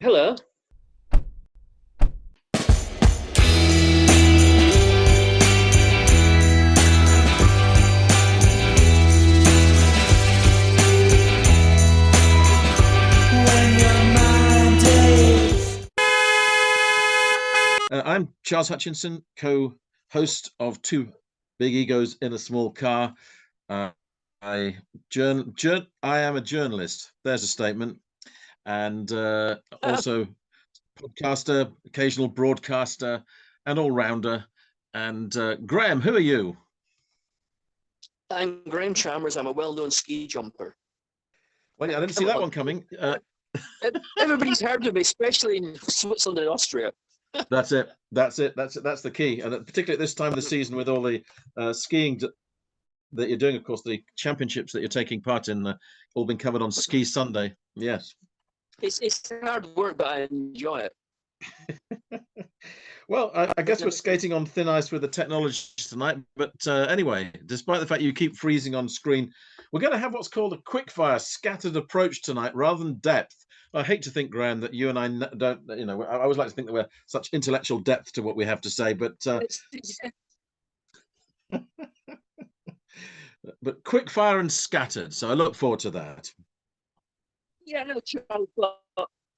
Hello. I'm Charles Hutchinson, co-host of Two Big Egos in a Small Car. Uh, I am a journalist. There's a statement, and also podcaster, occasional broadcaster, and all-rounder. And Graham, who are you? I'm Graham Chalmers. I'm a well-known ski jumper. Well, I didn't see Come that on. one coming. Everybody's heard of me, especially in Switzerland and Austria. That's it. That's it. That's the key. And particularly at this time of the season, with all the skiing that you're doing, of course, the championships that you're taking part in, all been covered on Ski Sunday. Yes. It's hard work, but I enjoy it. Well, I guess we're skating on thin ice with the technology tonight. But anyway, despite the fact you keep freezing on screen, we're going to have what's called a quickfire scattered approach tonight rather than depth. I hate to think, Graham, that you and I don't, I always like to think that we're such intellectual depth to what we have to say. But quick fire and scattered. So I look forward to that. Yeah, no, Charles, but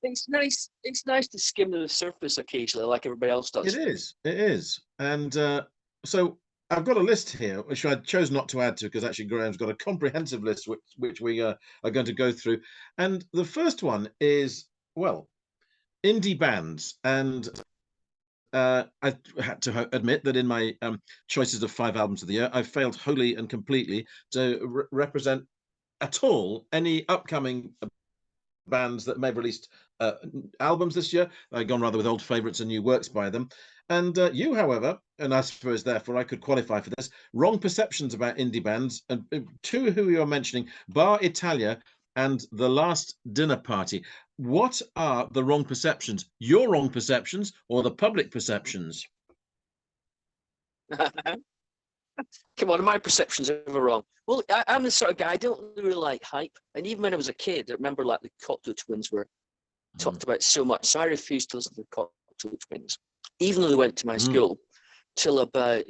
it's nice. It's nice to skim the surface occasionally, like everybody else does. It is. It is. And so I've got a list here, which I chose not to add to because actually Graham's got a comprehensive list which we are going to go through. And the first one is, well, indie bands. And I had to admit that in my choices of 5 albums of the year, I failed wholly and completely to represent at all any upcoming bands that may have released albums this year. I've gone rather with old favorites and new works by them. And you, however, and I suppose therefore I could qualify for this, wrong perceptions about indie bands, and two who you're mentioning, Bar Italia and The Last Dinner Party. What are the wrong perceptions? Your wrong perceptions or the public perceptions? Come on, my perceptions are ever wrong. Well, I'm the sort of guy, I don't really like hype. And even when I was a kid, I remember like the Cocteau Twins were talked about so much. So I refused to listen to the Cocteau Twins, even though they went to my school, till about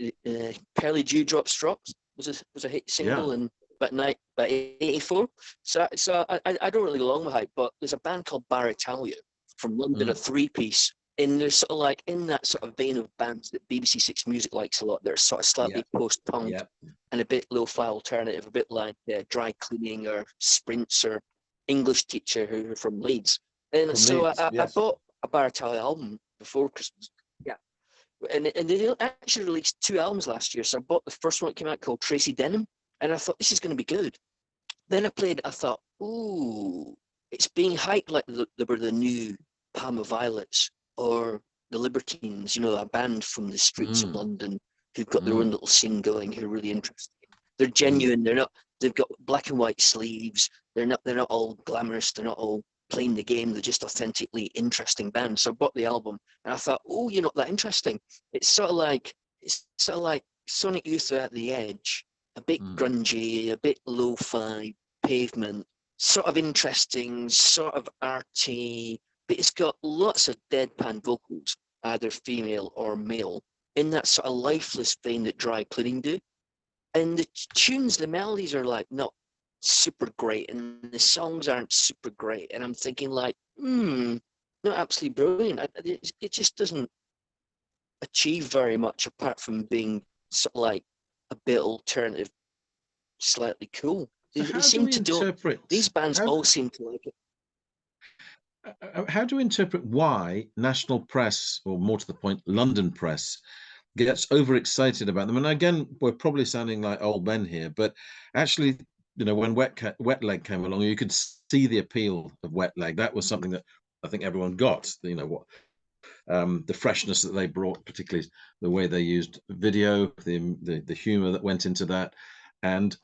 Pearly Dewdrops Drops was a hit single in about 84. So I don't really go along with hype, but there's a band called Bar Italia from London, a three-piece. And they're sort of like in that sort of vein of bands that BBC Six Music likes a lot. They're sort of slightly post-punk and a bit lo-fi alternative, a bit like Dry Cleaning or Sprints or English Teacher who are from Leeds. And I bought a Bar Italia album before Christmas. Yeah. And they actually released 2 albums last year. So I bought the first one that came out called Tracy Denham. And I thought, this is going to be good. Then I played it. I thought, ooh, it's being hyped like they were the new Palmer Violets or the Libertines, a band from the streets of London who've got their own little scene going, who are really interesting. They're genuine. They've got black and white sleeves. They're not all glamorous. They're not all playing the game. They're just authentically interesting bands. So I bought the album and I thought, oh, you're not that interesting. It's sort of like Sonic Youth at the Edge, a bit grungy, a bit lo-fi, Pavement, sort of interesting, sort of arty, but it's got lots of deadpan vocals, either female or male, in that sort of lifeless vein that Dry Cleaning do. And the tunes, the melodies are like not super great, and the songs aren't super great. And I'm thinking like, not absolutely brilliant. It just doesn't achieve very much apart from being sort of like a bit alternative, slightly cool. These bands all seem to like it. How do we interpret why national press, or more to the point, London press, gets overexcited about them? And again, we're probably sounding like old men here, but actually, when Wet Leg came along, you could see the appeal of Wet Leg. That was something that I think everyone got. The freshness that they brought, particularly the way they used video, the humor that went into that, and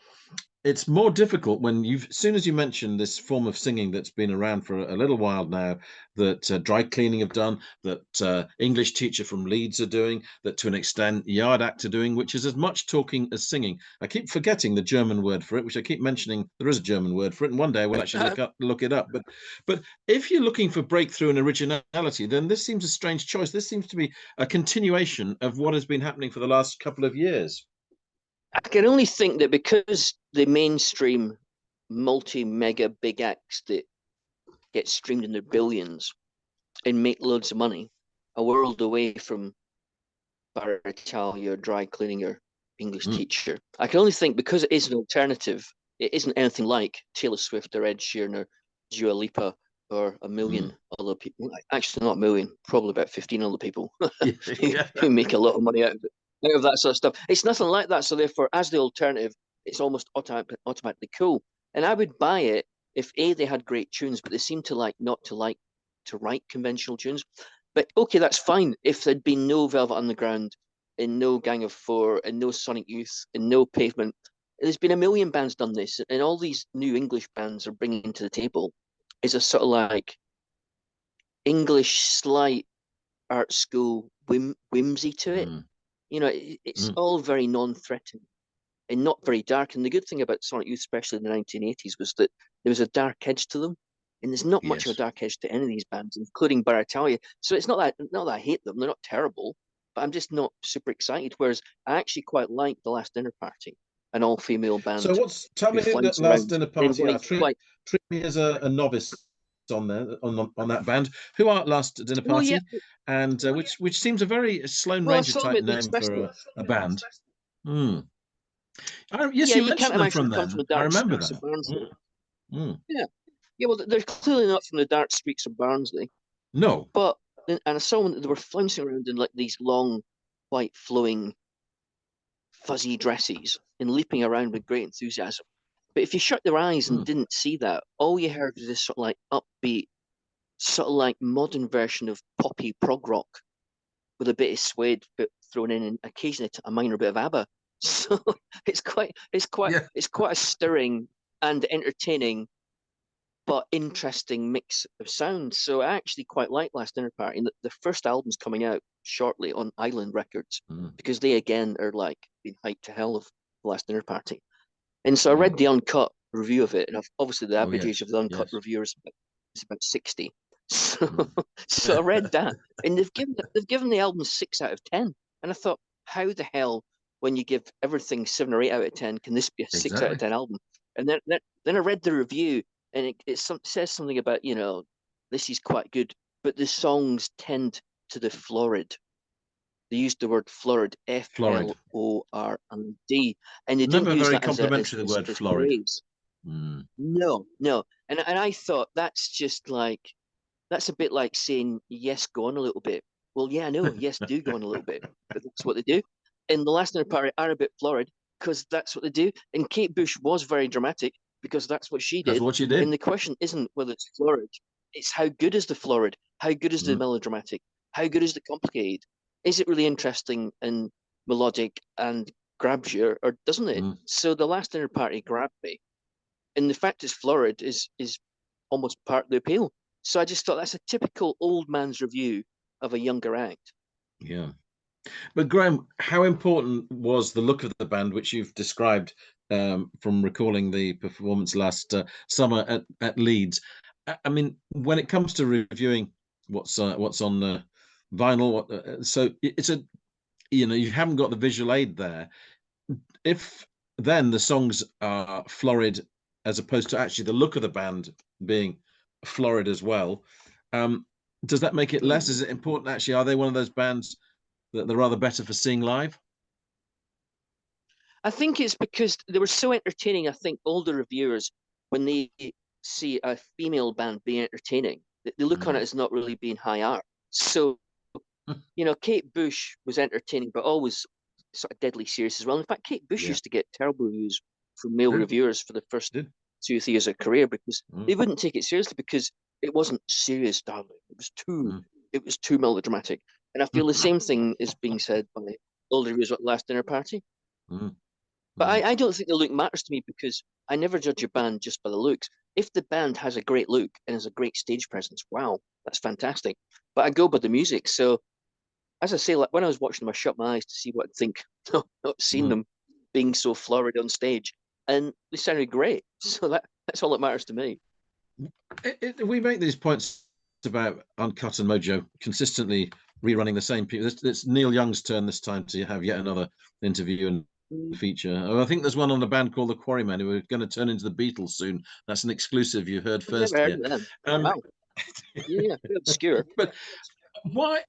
it's more difficult when as soon as you mention this form of singing that's been around for a little while now, that dry cleaning have done, that English teacher from Leeds are doing, that to an extent yard act are doing, which is as much talking as singing. I keep forgetting the German word for it, which I keep mentioning. There is a German word for it, and one day I will actually look it up. But if you're looking for breakthrough and originality, then this seems a strange choice. This seems to be a continuation of what has been happening for the last couple of years. I can only think that because the mainstream multi-mega big acts that get streamed in their billions and make loads of money, a world away from Italia, dry cleaning, or English teacher. I can only think because it is an alternative, it isn't anything like Taylor Swift or Ed Sheeran or Dua Lipa or a million other people. Actually, not a million, probably about 15 other people who make a lot of money out of that sort of stuff. It's nothing like that. So therefore, as the alternative, it's almost automatically cool. And I would buy it if they had great tunes, but they seem to not to write conventional tunes. But okay, that's fine. If there'd been no Velvet Underground, and no Gang of Four, and no Sonic Youth, and no Pavement, there's been a million bands done this, and all these new English bands are bringing to the table is a sort of English slight art school whimsy to it. It's all very non-threatening and not very dark. And the good thing about Sonic Youth, especially in the 1980s, was that there was a dark edge to them. And there's not much of a dark edge to any of these bands, including Italia. So it's not that I hate them; they're not terrible, but I'm just not super excited. Whereas I actually quite like The Last Dinner Party, an all-female band. So tell me that Last Dinner Party. Treat me as a novice on that band. Who are Last Dinner Party? And which seems a very Sloane Ranger type name for a band. Yes, you mentioned them from then. I remember that. Yeah, well, they're clearly not from the dark streets of Barnsley. No. But, and I saw them, they were flouncing around in these long, white, flowing, fuzzy dresses and leaping around with great enthusiasm. But if you shut your eyes and didn't see that, all you heard was this sort of upbeat, sort of modern version of poppy prog rock with a bit of suede thrown in and occasionally a minor bit of ABBA. So it's quite a stirring and entertaining but interesting mix of sounds. So I actually quite like Last Dinner Party. And the first album's coming out shortly on Island Records because they again are being hyped to hell of The Last Dinner Party. And so I read the uncut review of it, and obviously the average age of the uncut reviewer is about 60. So I read that, and they've given the album 6 out of 10. And I thought, how the hell, when you give everything 7 or 8 out of 10, can this be a 6 out of 10 album? And then I read the review, and it says something about, this is quite good, but the songs tend to the florid. They used the word florid, Florid, and they never didn't use very that complimentary as the word florid. No, and I thought that's just that's a bit like saying yes, go on a little bit. Well, yeah, I know, yes, do go on a little bit, but that's what they do. And The Last Dinner Party are a bit florid because that's what they do. And Kate Bush was very dramatic because that's what she did. That's what she did. And the question isn't whether it's florid; it's how good is the florid, how good is the melodramatic, how good is the complicated. Is it really interesting and melodic and grabs you, or doesn't it? So The Last Dinner Party grabbed me, and the fact it's florid is almost part of the appeal. So I just thought that's a typical old man's review of a younger act. Yeah. But Graham, how important was the look of the band, which you've described from recalling the performance last summer at Leeds? I mean, when it comes to reviewing what's on the vinyl, so it's you haven't got the visual aid there. If then the songs are florid as opposed to actually the look of the band being florid as well, does that make it less? Is it important actually? Are they one of those bands that they're rather better for seeing live? I think it's because they were so entertaining. I think older reviewers, when they see a female band being entertaining, they look on it as not really being high art. So, Kate Bush was entertaining, but always sort of deadly serious as well. In fact, Kate Bush used to get terrible reviews from male reviewers for the first 2 or 3 years of her career because they wouldn't take it seriously because it wasn't serious, darling. It was too melodramatic. And I feel the same thing is being said by older reviewers at Last Dinner Party. But I don't think the look matters to me because I never judge a band just by the looks. If the band has a great look and has a great stage presence, wow, that's fantastic. But I go by the music. So as I say, like when I was watching them, I shut my eyes to see what I'd think, not seeing them being so florid on stage. And they sounded great. So that's all that matters to me. We make these points about Uncut and Mojo consistently rerunning the same people. It's Neil Young's turn this time to have yet another interview and feature. Oh, I think there's one on a band called the Quarrymen who are going to turn into the Beatles soon. That's an exclusive you heard first Never heard here. of them. Wow. Yeah, obscure. But why?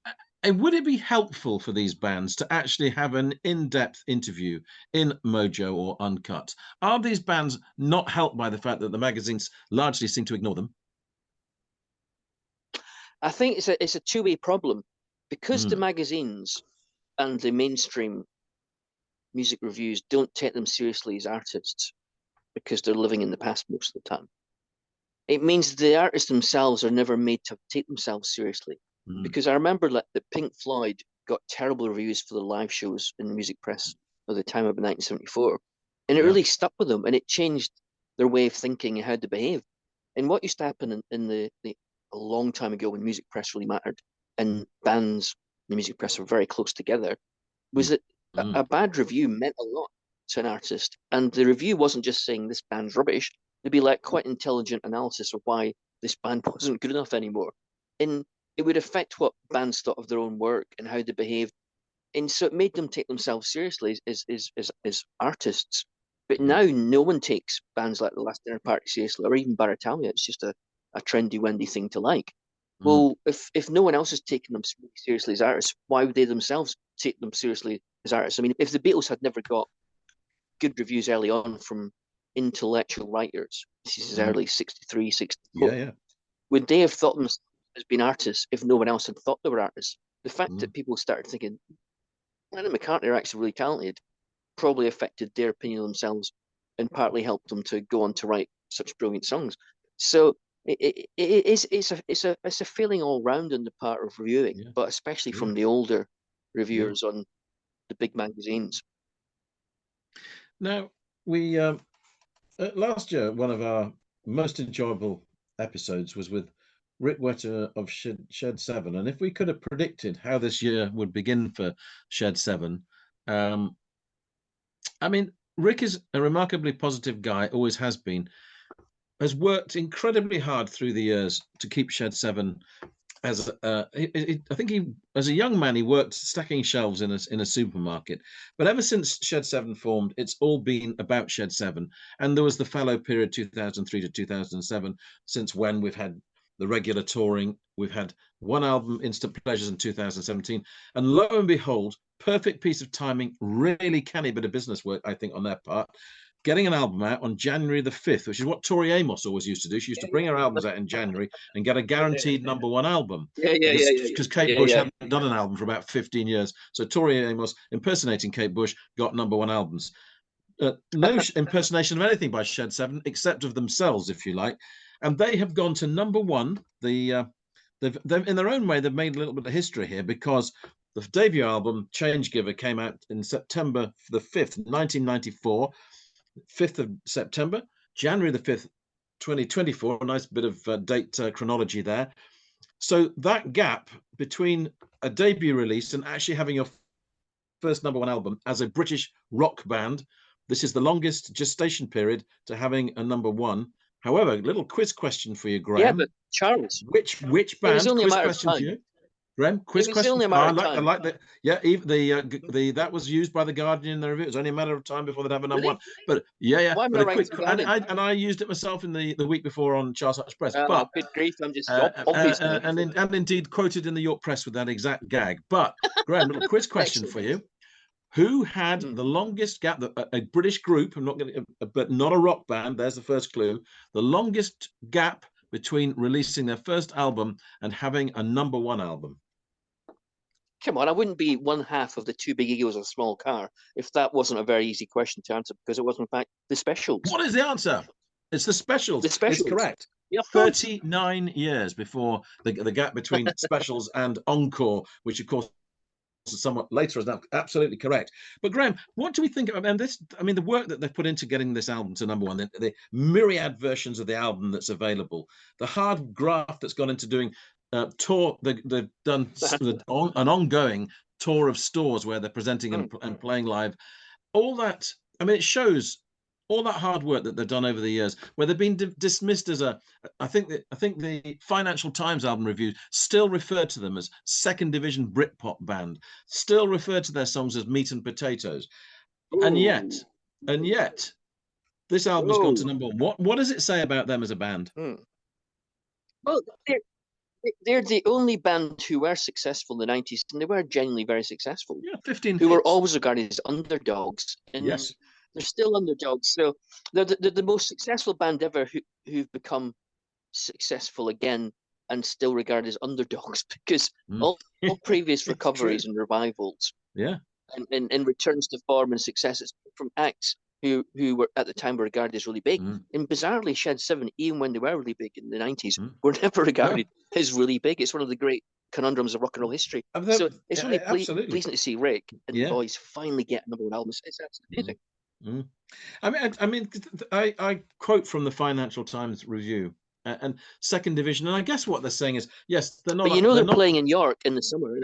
And would it be helpful for these bands to actually have an in-depth interview in Mojo or Uncut? Are these bands not helped by the fact that the magazines largely seem to ignore them? I think it's a two-way problem because the magazines and the mainstream music reviews don't take them seriously as artists because they're living in the past most of the time. It means the artists themselves are never made to take themselves seriously. Because I remember that Pink Floyd got terrible reviews for the live shows in the music press at the time of 1974. And it really stuck with them and it changed their way of thinking and how to behave. And what used to happen in a long time ago when music press really mattered and bands and the music press were very close together was that a bad review meant a lot to an artist. And the review wasn't just saying this band's rubbish. It'd be like quite intelligent analysis of why this band wasn't good enough anymore. And it would affect what bands thought of their own work and how they behaved. And so it made them take themselves seriously as artists. But now no one takes bands like The Last Dinner Party seriously, or even Italia. It's just a trendy, wendy thing to like. Well, if no one else is taking them seriously as artists, why would they themselves take them seriously as artists? I mean, if the Beatles had never got good reviews early on from intellectual writers, this is early 63, 64, would they have thought themselves as being artists if no one else had thought they were artists? The fact that people started thinking Lennon and McCartney are actually really talented probably affected their opinion of themselves and partly helped them to go on to write such brilliant songs. So it's a feeling all round on the part of reviewing, but especially from the older reviewers on the big magazines. Now, we last year, one of our most enjoyable episodes was with Rick Witter of Shed 7. And if we could have predicted how this year would begin for Shed 7, I mean, Rick is a remarkably positive guy, always has been, has worked incredibly hard through the years to keep Shed 7 as I think as a young man, he worked stacking shelves in a supermarket. But ever since Shed 7 formed, it's all been about Shed 7. And there was the fallow period 2003 to 2007, since when we've had the regular touring. We've had one album, Instant Pleasures, in 2017. And lo and behold, perfect piece of timing, really canny bit of business work, I think, on their part. Getting an album out on January the 5th, which is what Tori Amos always used to do. She used to bring her albums out in January and get a guaranteed #1 album. Because Kate Bush hadn't done an album for about 15 years. So Tori Amos, impersonating Kate Bush, got #1 albums. No impersonation of anything by Shed 7, except of themselves, if you like. And they have gone to #1. They've in their own way, they've made a little bit of history here, because the debut album, Change Giver, came out in September the 5th, 1994. 5th of September, January the 5th, 2024, a nice bit of date chronology there. So that gap between a debut release and actually having your first #1 album as a British rock band, this is the longest gestation period to having a #1. However, a little quiz question for you, Graham. Yeah, but Charles, which band? It was only quiz a matter question of time. for you. Graham, quiz question. Only a matter of time. I like that. Yeah, even the that was used by the Guardian in the review. It was only a matter of time before they'd have a #1. But yeah. Why am But I right? and I used it myself in the week before on Charles Hutch Press. But good grief, I'm just obvious. And indeed quoted in the York Press with that exact gag. But Graham, little quiz question for you. Who had the longest gap? A British group. I'm not going to, but not a rock band. There's the first clue. The longest gap between releasing their first album and having a #1 album. Come on, I wouldn't be one half of the Two Big Eagles of a Small Car if that wasn't a very easy question to answer, because it was in fact the Specials. What is the answer? It's the Specials. The Specials. It's correct. Yeah, 39 years before the gap between Specials and Encore, which of course somewhat later is now absolutely correct. But Graham, what do we think of, and this, I mean, the work that they've put into getting this album to number one, the myriad versions of the album that's available, the hard graft that's gone into doing tour, they've done an ongoing tour of stores where they're presenting and playing live, all that, I mean, it shows all that hard work that they've done over the years, where they've been dismissed as I think the Financial Times album review still referred to them as second division Britpop band, still referred to their songs as meat and potatoes. Ooh. And yet, this album has gone to number one. What does it say about them as a band? Well, they're the only band who were successful in the 90s, and they were genuinely very successful. Yeah, 15 who hits. Were always regarded as underdogs. And yes. They're still underdogs. So they're the most successful band ever who've become successful again and still regarded as underdogs, because all previous recoveries and revivals and returns to form and successes from acts who were at the time were regarded as really big. And bizarrely, Shed 7, even when they were really big in the 90s, were never regarded as really big. It's one of the great conundrums of rock and roll history. So it's really pleasing to see Rick and the boys finally get number one album. It's absolutely amazing. I quote from the Financial Times review and second division, and I guess what they're saying is, yes, they're not. But they're playing in York in the summer.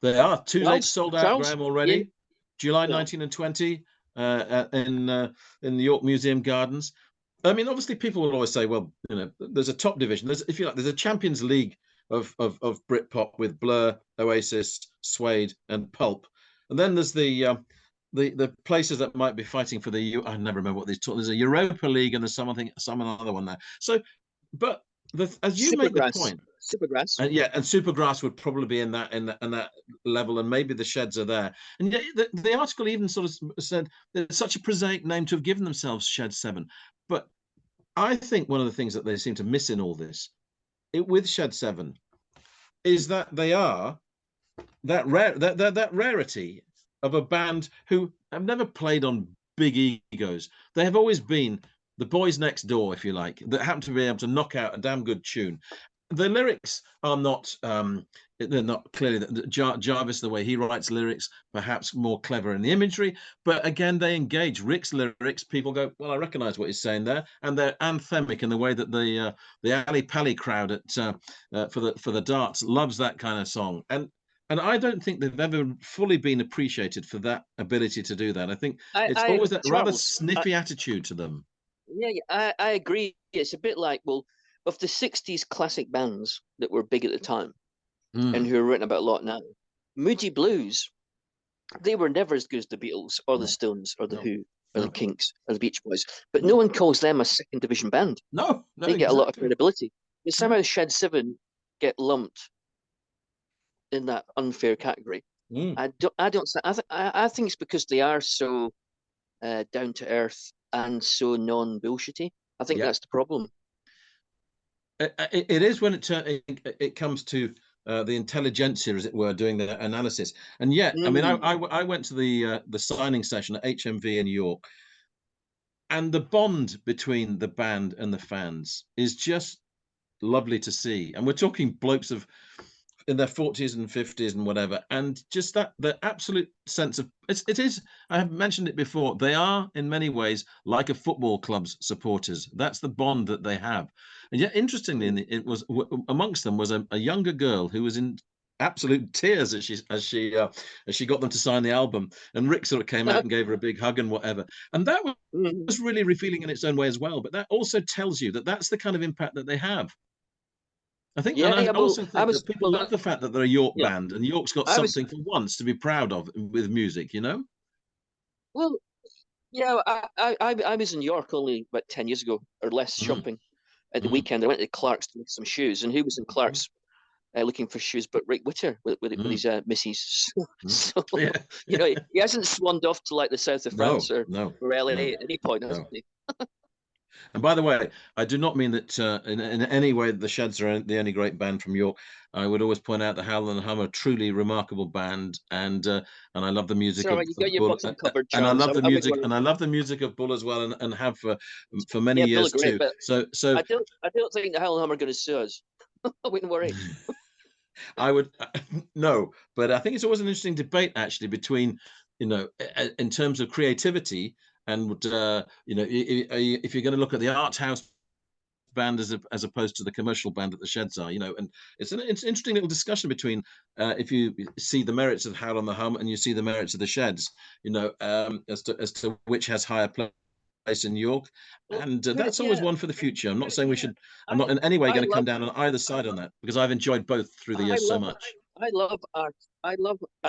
They are. Two dates sold out, Graham, already. Yeah. July 19 and 20 in the York Museum Gardens. I mean, obviously, people will always say, well, you know, there's a top division. There's, if you like, there's a Champions League of Britpop with Blur, Oasis, Suede, and Pulp, and then there's the places that might be fighting for I never remember what these talk. There's a Europa League and there's some other one there. So, but as you make the point, Supergrass, and Supergrass would probably be in that level, and maybe the Sheds are there. And yet the article even sort of said it's such a prosaic name to have given themselves, Shed 7. But I think one of the things that they seem to miss in all this, with Shed 7, is that they are that rarity of a band who have never played on big egos. They have always been the boys next door, if you like, that happen to be able to knock out a damn good tune. The lyrics are not, they're not clearly, Jarvis, the way he writes lyrics, perhaps more clever in the imagery, but again, they engage. Rick's lyrics, people go, well, I recognize what he's saying there, and they're anthemic in the way that the Ali Pally crowd for the darts loves that kind of song. And I don't think they've ever fully been appreciated for that ability to do that. I think it's always that rather sniffy attitude to them. Yeah, I agree. It's a bit like, well, of the 60s classic bands that were big at the time and who are written about a lot now, Moody Blues, they were never as good as the Beatles or the Stones or the Who or the Kinks or the Beach Boys. But no one calls them a second division band. No, they get a lot of credibility. But somehow Shed 7 get lumped in that unfair category. I think it's because they are so down to earth and so non-bullshitty. I think that's the problem. It is when it comes to the intelligentsia, as it were, doing the analysis. And yet, I mean, I went to the signing session at HMV in York, and the bond between the band and the fans is just lovely to see. And we're talking blokes in their 40s and 50s and whatever, and just the absolute sense of it is, I have mentioned it before, they are in many ways like a football club's supporters. That's the bond that they have. And yet, interestingly, it was amongst them was a younger girl who was in absolute tears as she got them to sign the album, and Rick sort of came out and gave her a big hug and whatever, and that was really revealing in its own way as well. But that also tells you that that's the kind of impact that they have. I think, I also think that people love the fact that they're a York band, and York's got something for once to be proud of with music, you know? Well, yeah, I was in York only about 10 years ago or less, shopping at the weekend. I went to Clark's to make some shoes, and who was in Clark's looking for shoes but Rick Witter with his missus. So, you know, he hasn't swanned off to like the south of France or LA at any point, has he? And by the way, I do not mean that in any way that the Sheds are the only great band from York. I would always point out the Howlin' and Hum, a truly remarkable band, and I love the music of Bull, and I love the music, and I love the music of Bull as well, and have for many years too. So I don't think the Howlin' and Hum are going to sue us. I wouldn't worry. I would no, but I think it's always an interesting debate actually between, in terms of creativity and if you're going to look at the art house band as opposed to the commercial band that the Sheds are, and it's an interesting little discussion between if you see the merits of Howl on the Hum and you see the merits of the Sheds, as to which has higher place in York, and that's always one for the future. I'm not saying we should. I'm not in any way going to come down on either side on that because I've enjoyed both through the years so much. I love art. I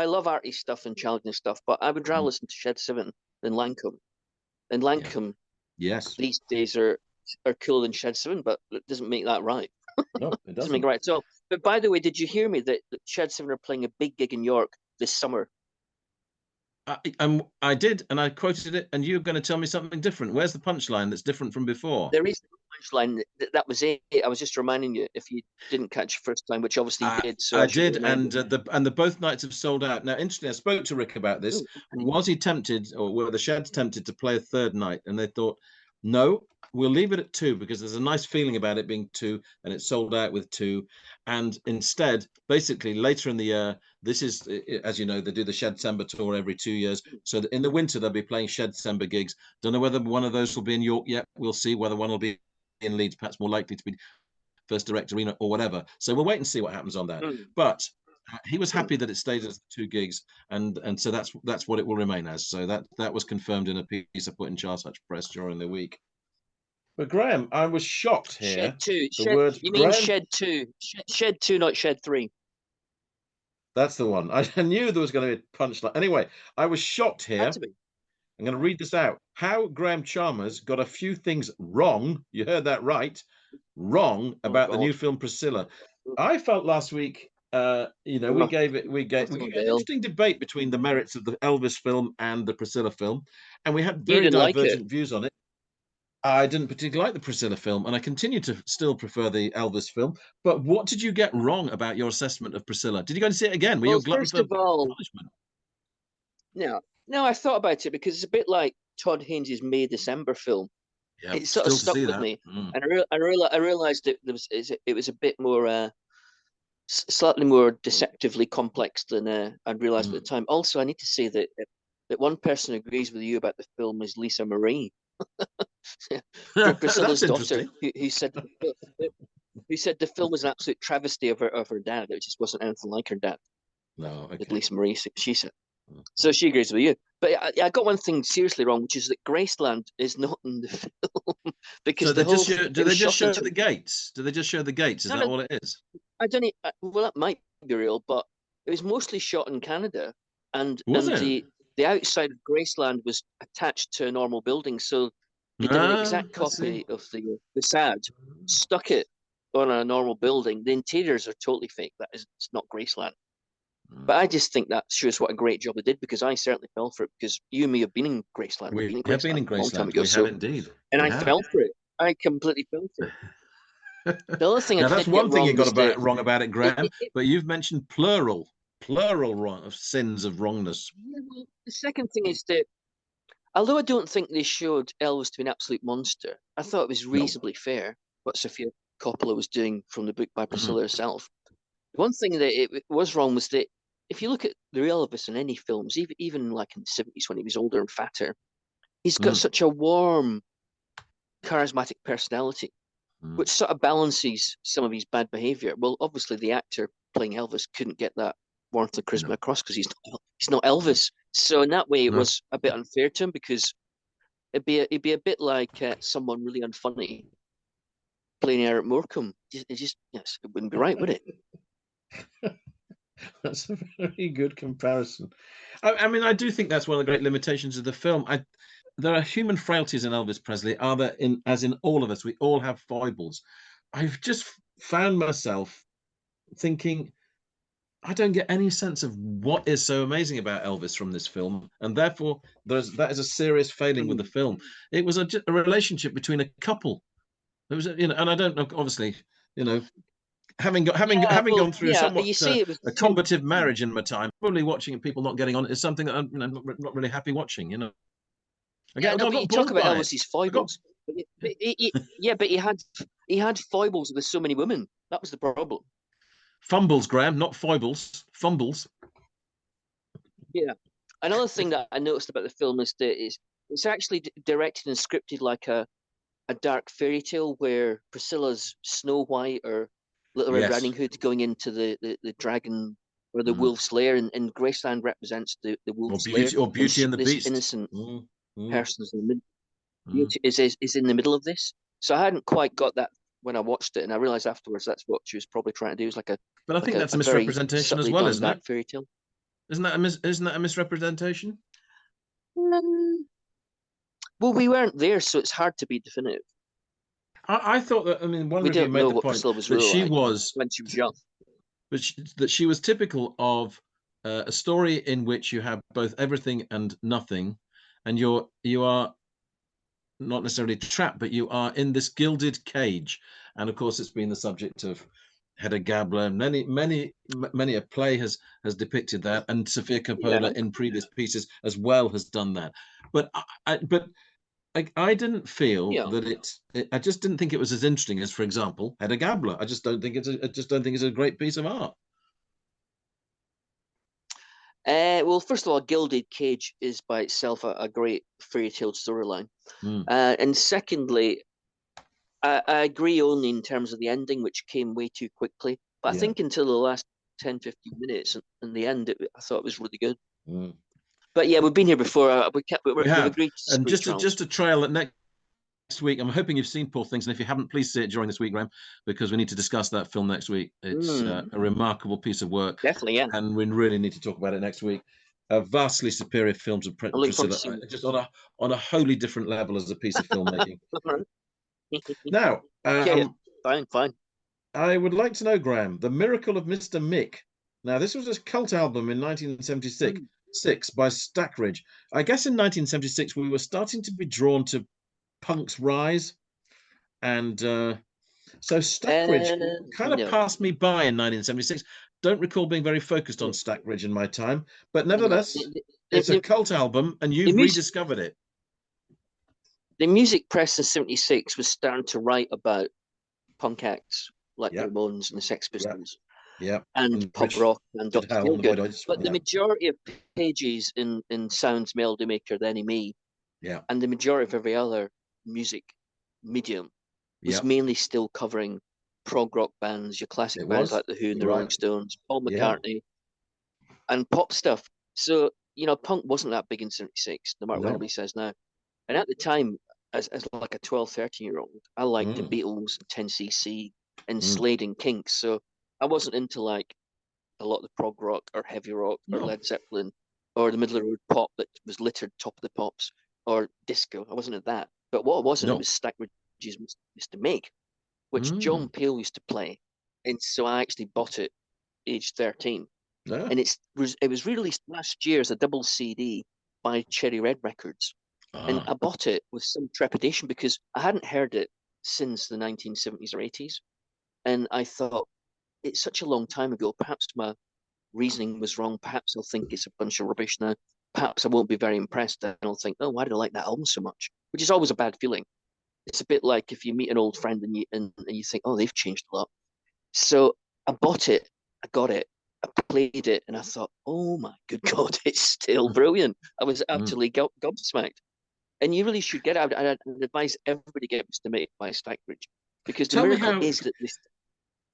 love arty stuff and challenging stuff, but I would rather listen to Shed 7 than Lancome. And Lancome, yes, these days are cooler than Shed 7, but it doesn't make that right. No, it doesn't make it right. So, but by the way, did you hear me that Shed 7 are playing a big gig in York this summer? I did, and I quoted it, and you're going to tell me something different. Where's the punchline that's different from before? There is no punchline. That was it. I was just reminding you if you didn't catch the first time, which obviously you did. So I did, and the both nights have sold out. Now, interestingly, I spoke to Rick about this. Was he tempted, or were the Sheds tempted to play a third night? And they thought, no, we'll leave it at 2 because there's a nice feeling about it being 2, and it's sold out with 2. And instead, basically, later in the year, this is, as you know, they do the Shedcember tour every 2 years. So in the winter, they'll be playing Shedcember gigs. Don't know whether one of those will be in York yet. We'll see whether one will be in Leeds, perhaps more likely to be First Direct Arena or whatever. So we'll wait and see what happens on that. But he was happy that it stayed as 2 gigs, and so that's what it will remain as. So that was confirmed in a piece I put in Charles Hutch Press during the week. But Graham, I was shocked here. Shed 2. You mean Shed 2? Shed 2, not Shed 3. That's the one. I knew there was going to be a punchline. Anyway, I was shocked here. I'm going to read this out. How Graham Chalmers got a few things wrong. You heard that right. Wrong about the new film Priscilla. I felt last week, we gave an interesting debate between the merits of the Elvis film and the Priscilla film, and we had very divergent views on it. I didn't particularly like the Priscilla film, and I continue to still prefer the Elvis film. But what did you get wrong about your assessment of Priscilla? Did you go and see it again? Were you glutton for punishment? No, I thought about it because it's a bit like Todd Haynes' May December film. Yeah, it sort of stuck with me, and I realized it was a bit more, slightly more deceptively complex than I'd realized at the time. Also, I need to say that one person who agrees with you about the film is Lisa Marie. Priscilla's daughter, who said the film was an absolute travesty of her dad. It just wasn't anything like her dad. No, okay. Lisa Marie, she said. So she agrees with you. But I got one thing seriously wrong, which is that Graceland is not in the film because so do they just show the gates? Do they just show the gates? Is that all it is? I don't know. Well, that might be real, but it was mostly shot in Canada, and the outside of Graceland was attached to a normal building, so they did an exact copy of the facade, stuck it on a normal building. The interiors are totally fake. It's not Graceland. But I just think that shows what a great job they did, because I certainly fell for it, because you and me have been in Graceland. We have been in Graceland. We have indeed. And I fell for it. I completely fell for it. The other thing that's one thing you got wrong about it, Graham, but you've mentioned plural wrong of sins of wrongness. Yeah, well, the second thing is that although I don't think they showed Elvis to be an absolute monster, I thought it was reasonably fair what Sofia Coppola was doing from the book by Priscilla herself. One thing that it was wrong was that if you look at the real Elvis in any films, even like in the 70s when he was older and fatter, he's got such a warm, charismatic personality, which sort of balances some of his bad behavior. Well, obviously the actor playing Elvis couldn't get that warmth and charisma across because he's not Elvis. So in that way, it was a bit unfair to him, because it'd be a bit like someone really unfunny playing Eric Morecambe. It wouldn't be right, would it? That's a very good comparison. I mean, I do think that's one of the great limitations of the film. There are human frailties in Elvis Presley. Are there as in all of us? We all have foibles. I've just found myself thinking, I don't get any sense of what is so amazing about Elvis from this film, and therefore that is a serious failing with the film. It was a relationship between a couple. It was, and I don't know, obviously, having gone through somewhat a combative marriage in my time, probably watching people not getting on is something that I'm not really happy watching. But you talk about Elvis's foibles. But he had foibles with so many women. That was the problem. Fumbles, Graham, not foibles. Fumbles. Yeah. Another thing that I noticed about the film is that it's actually directed and scripted like a dark fairy tale where Priscilla's Snow White or Little Red Yes. Riding Hood going into the dragon or the wolf's lair, and Graceland represents the wolf's lair, Or and Beauty and the this Beast. innocent person's in the is in the middle of this. So I hadn't quite got that when I watched it, and I realized afterwards that's what she was probably trying to do. Is like But I think that's a a very misrepresentation as subtly well, done isn't it? dark fairy tale. Isn't that a misrepresentation? Well, we weren't there, so it's hard to be definitive. I thought that. I mean, one We review don't made know the what point Priscilla was that really she like was, when she was young. that she was typical of a story in which you have both everything and nothing, and you are not necessarily trapped, but you are in this gilded cage. And of course, it's been the subject of Hedda Gabler. Many a play has depicted that, and Sofia Coppola in previous pieces as well has done that. But I didn't feel that I just didn't think it was as interesting as, for example, Hedda Gabler. I just don't think it's a great piece of art. Well, first of all, Gilded Cage is by itself a great fairy tale storyline. And secondly, I agree only in terms of the ending, which came way too quickly. But I think until the last 10, 15 minutes, in the end, I thought it was really good. But yeah, we've been here before. We've agreed to and just a trail at next week. I'm hoping you've seen Poor Things, and if you haven't, please see it during this week, Graham, because we need to discuss that film next week. It's a remarkable piece of work. Definitely, yeah. And we really need to talk about it next week. A vastly superior film to Priscilla, just on a wholly different level as a piece of filmmaking. Now, fine. I would like to know, Graham, The Miracle of Mr Mick. Now, this was a cult album in 1976 by Stackridge. I guess in 1976 we were starting to be drawn to punk's rise, and so Stackridge kind of passed me by in 1976. Don't recall being very focused on Stackridge in my time, but nevertheless, it's a cult album, and you've rediscovered it. The music press in '76 was starting to write about punk acts like the Ramones and the Sex Pistols, and pop rock and Dr. Feelgood. But the majority of pages in Sound's Melody Maker, Then He Me, and the majority of every other music medium was mainly still covering prog rock bands, your classic bands like The Who and the Rolling Stones, Paul McCartney, and pop stuff. So, punk wasn't that big in '76, no matter what anybody says now. And at the time, as like a 12, 13-year-old, I liked the Beatles and 10cc and Slade and Kinks. So I wasn't into like a lot of the prog rock or heavy rock or Led Zeppelin or the middle of the road pop that was littered top of the pops or disco. I wasn't at that. But what I wasn't, it was Stackridge's Mr Mick, which John Peel used to play. And so I actually bought it age 13. And it was released last year as a double CD by Cherry Red Records. And I bought it with some trepidation because I hadn't heard it since the 1970s or 80s. And I thought, it's such a long time ago. Perhaps my reasoning was wrong. Perhaps I'll think it's a bunch of rubbish now. Perhaps I won't be very impressed. And I'll think, oh, why did I like that album so much? Which is always a bad feeling. It's a bit like if you meet an old friend and you think, oh, they've changed a lot. So I bought it. I got it. I played it. And I thought, oh, my good God, it's still brilliant. I was absolutely gobsmacked. And you really should get out. I'd advise everybody get Mr. Mick by Stackridge, because the miracle is that this.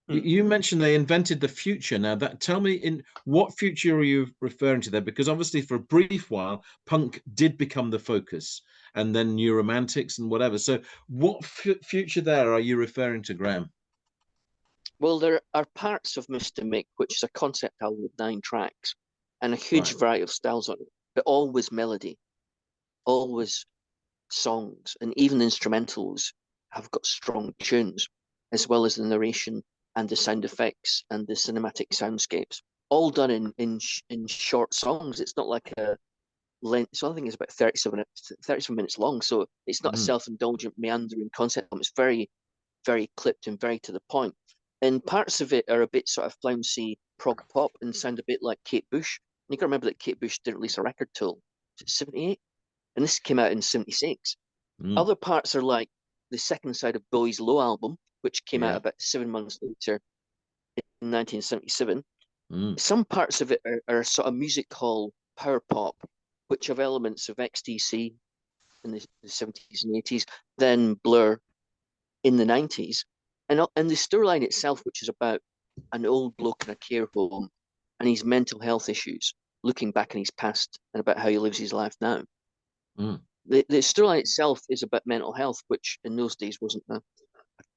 You mentioned they invented the future. Now, tell me, in what future are you referring to there? Because obviously, for a brief while, punk did become the focus, and then New Romantics and whatever. So, what future there are you referring to, Graham? Well, there are parts of Mr. Mick, which is a concept album with 9 tracks and a huge variety of styles on it, but always melody, always songs, and even instrumentals have got strong tunes, as well as the narration and the sound effects and the cinematic soundscapes, all done in short songs. It's not like a length. So I think it's about 37 minutes long. So it's not a self-indulgent meandering concept. It's very, very clipped and very to the point. And parts of it are a bit sort of flouncy prog pop and sound a bit like Kate Bush. And you got to remember that Kate Bush didn't release a record till 78. And this came out in '76. Other parts are like the second side of Bowie's Low album, which came out about 7 months later. in 1977. Mm. Some parts of it are sort of music hall power pop, which have elements of XTC in the 70s and 80s, then Blur in the 90s. And the storyline itself, which is about an old bloke in a care home and his mental health issues, looking back in his past and about how he lives his life now. Mm. The storyline itself is about mental health, which in those days wasn't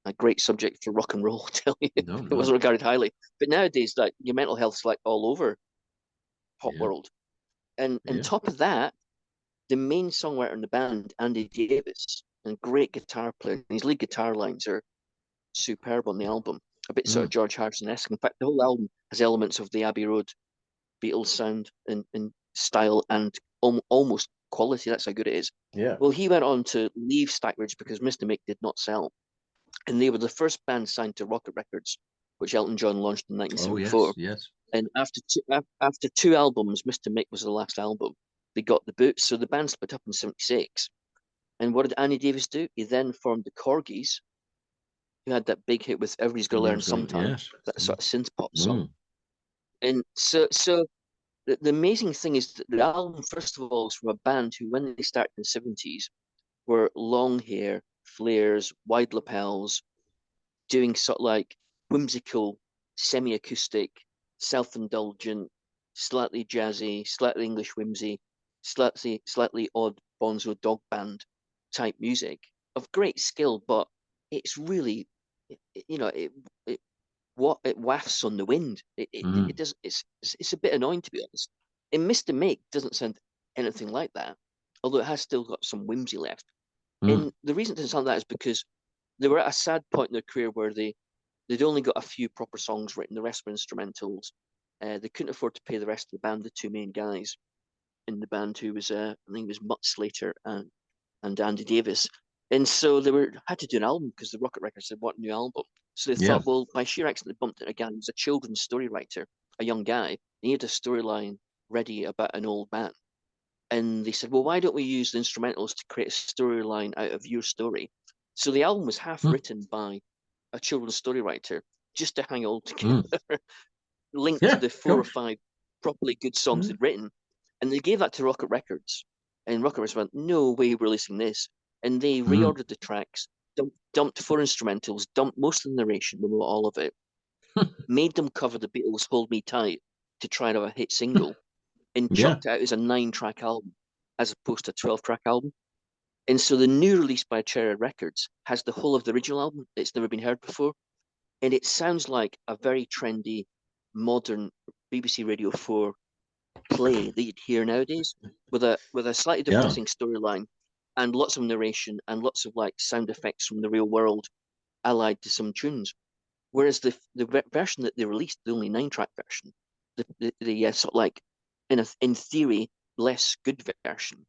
a great subject for rock and roll, I tell you. No, It wasn't no. regarded highly. But nowadays, like your mental health's like all over pop Yeah. world. And on Yeah. top of that, the main songwriter in the band, Andy Davis, and great guitar player, and his lead guitar lines are superb on the album. A bit sort of George Harrison-esque. In fact, the whole album has elements of the Abbey Road Beatles sound and style and almost quality. That's how good it is. Yeah. Well, he went on to leave Stackridge because Mr Mick did not sell. And they were the first band signed to Rocket Records, which Elton John launched in 1974. Oh, yes, yes. And after two albums, Mr Mick was the last album. They got the boot, so the band split up in 76. And what did Andy Davis do? He then formed the Corgis, who had that big hit with Everybody's Gonna Learn Sometime, Yes. that sort of synth pop song. Mm. And so the amazing thing is that the album, first of all, is from a band who, when they started in the 70s, were long hair, flares, wide lapels, doing sort of like whimsical, semi-acoustic, self-indulgent, slightly jazzy, slightly English whimsy, slightly odd bonzo dog band type music of great skill, but it's really, you know, it what it wafts on the wind. It does. It's a bit annoying, to be honest. And Mr. Mick doesn't sound anything like that, although it has still got some whimsy left. And the reason it doesn't sound like that is because they were at a sad point in their career where they'd only got a few proper songs written, the rest were instrumentals. They couldn't afford to pay the rest of the band, the two main guys in the band, who was I think it was Mutt Slater and Andy Davis. And so they had to do an album because the Rocket Records said, "What new album?" So they thought, well, by sheer accident, they bumped it again. He was a children's story writer, a young guy. He had a storyline ready about an old man. And they said, well, why don't we use the instrumentals to create a storyline out of your story? So the album was half written by a children's story writer just to hang all together, linked to the 4 or 5 properly good songs they'd written. And they gave that to Rocket Records. And Rocket Records went, no way we're releasing this. And they reordered the tracks, dumped 4 instrumentals, dumped most of the narration, but not all of it, made them cover the Beatles' Hold Me Tight to try and have a hit single, and chucked it out as a 9-track album as opposed to a 12-track album. And so the new release by Cherry Records has the whole of the original album. It's never been heard before. And it sounds like a very trendy, modern BBC Radio 4 play that you'd hear nowadays, with a slightly depressing storyline and lots of narration and lots of like sound effects from the real world allied to some tunes. Whereas the version that they released, the only 9-track version, the sort of like in theory less good version,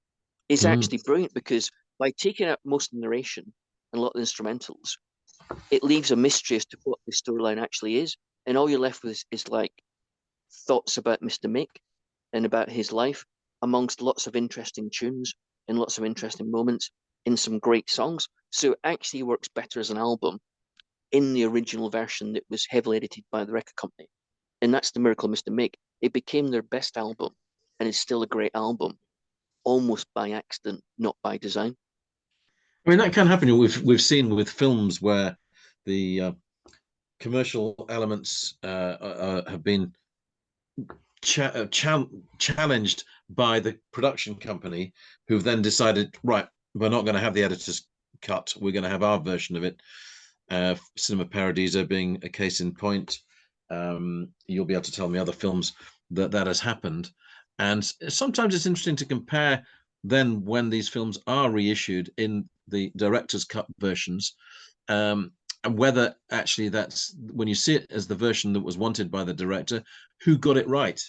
is actually brilliant, because by taking out most of the narration and a lot of the instrumentals, it leaves a mystery as to what the storyline actually is, and all you're left with is like thoughts about Mr. Mick and about his life, amongst lots of interesting tunes and lots of interesting moments in some great songs. So it actually works better as an album in the original version that was heavily edited by the record company. And that's the miracle of Mr. Mick. It became their best album, and it's still a great album, almost by accident, not by design. I mean, that can happen. We've seen with films where the commercial elements have been challenged by the production company, who've then decided, right, we're not going to have the editor's cut. We're going to have our version of it. Cinema Paradiso being a case in point. You'll be able to tell me other films that has happened. And sometimes it's interesting to compare then when these films are reissued in the director's cut versions, and whether actually that's, when you see it as the version that was wanted by the director, who got it right?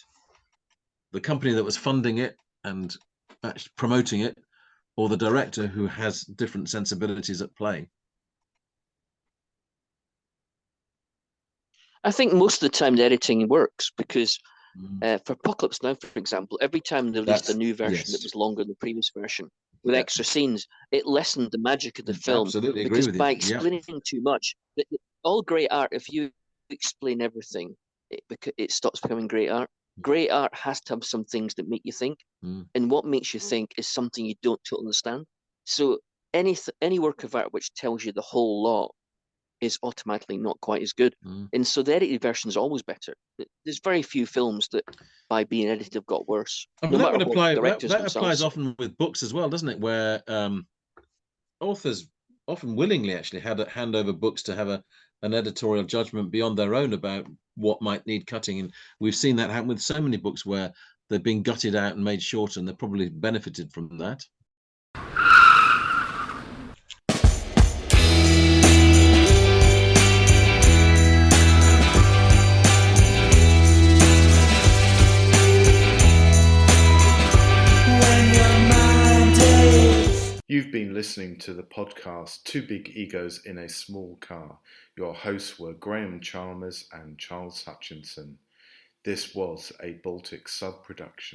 The company that was funding it and promoting it, or the director who has different sensibilities at play? I think most of the time the editing works, because for Apocalypse Now, for example, every time they released a new version that was longer than the previous version with extra scenes, it lessened the magic of the film. Absolutely agree because with you. by explaining too much, all great art, if you explain everything, it stops becoming great art. Great art has to have some things that make you think, and what makes you think is something you don't totally understand. So any work of art which tells you the whole lot is automatically not quite as good. And so the edited version is always better. There's very few films that, by being edited, have got worse. And no that matter would what apply. directors That applies themselves. often with books as well, doesn't it? Where authors often willingly actually hand over books to have an editorial judgment beyond their own about what might need cutting, and we've seen that happen with so many books where they've been gutted out and made shorter, and they've probably benefited from that. You've been listening to the podcast Two Big Egos in a Small Car. Your hosts were Graham Chalmers and Charles Hutchinson. This was a Baltic sub-production.